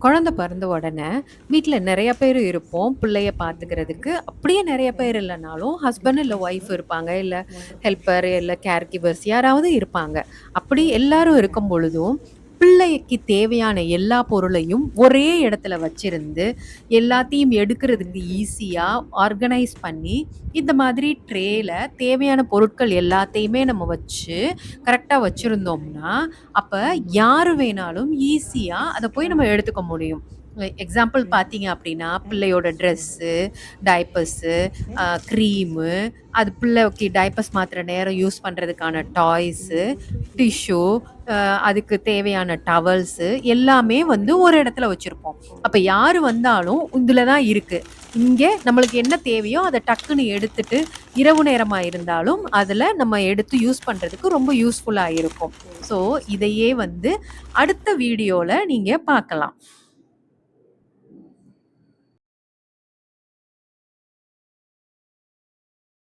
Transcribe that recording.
குழந்தை பிறந்த உடனே வீட்ல நெறைய பேரு இருப்போம். பிள்ளைய பார்த்துக்கிறதுக்கு. அப்படியே நெறைய பேர் இல்லனாலும், ஹஸ்பண்ட் இல்ல ஒய்ஃப் இருப்பாங்க. இல்ல ஹெல்ப்பர், இல்ல கேர் கிவர்ஸ் யாராவது இருப்பாங்க. அப்படி எல்லாரும் இருக்கும் பொழுதும், பிள்ளைக்கு தேவையான எல்லா பொருளையும் ஒரே இடத்துல வச்சிருந்து, எல்லாத்தையும் எடுக்கிறதுக்கு ஈஸியா ஆர்கனைஸ் பண்ணி, இந்த மாதிரி ட்ரேல தேவையான பொருட்கள் எல்லாத்தையுமே நம்ம வச்சு, கரெக்ட்டா வச்சிருந்தோம்னா, அப்ப யாரு வேணாலும் ஈஸியா அத போய் நம்ம எடுத்துக்க முடியும். எக்ஸாம்பிள் பார்த்தீங்க அப்படின்னா, பிள்ளையோட ட்ரெஸ்ஸு, டைப்பர்ஸு, க்ரீமு, அது பிள்ளைக்கு டைப்பர்ஸ் மாத்துற நேரம் யூஸ் பண்றதுக்கான டாய்ஸு, டிஷ்யூ, அ அதுக்கு தேவையான டவல்ஸு எல்லாமே வந்து ஒரு இடத்துல வச்சிருப்போம். அப்ப யாரு வந்தாலும் இதுல தான் இருக்கு. இங்கே நம்மளுக்கு என்ன தேவையோ அத டக்குன்னு எடுத்துட்டு, இரவு நேரமா இருந்தாலும் அதுல நம்ம எடுத்து யூஸ் பண்றதுக்கு ரொம்ப யூஸ்ஃபுல்லா இருக்கும். ஸோ, இதையே வந்து அடுத்த வீடியோல நீங்க பார்க்கலாம்.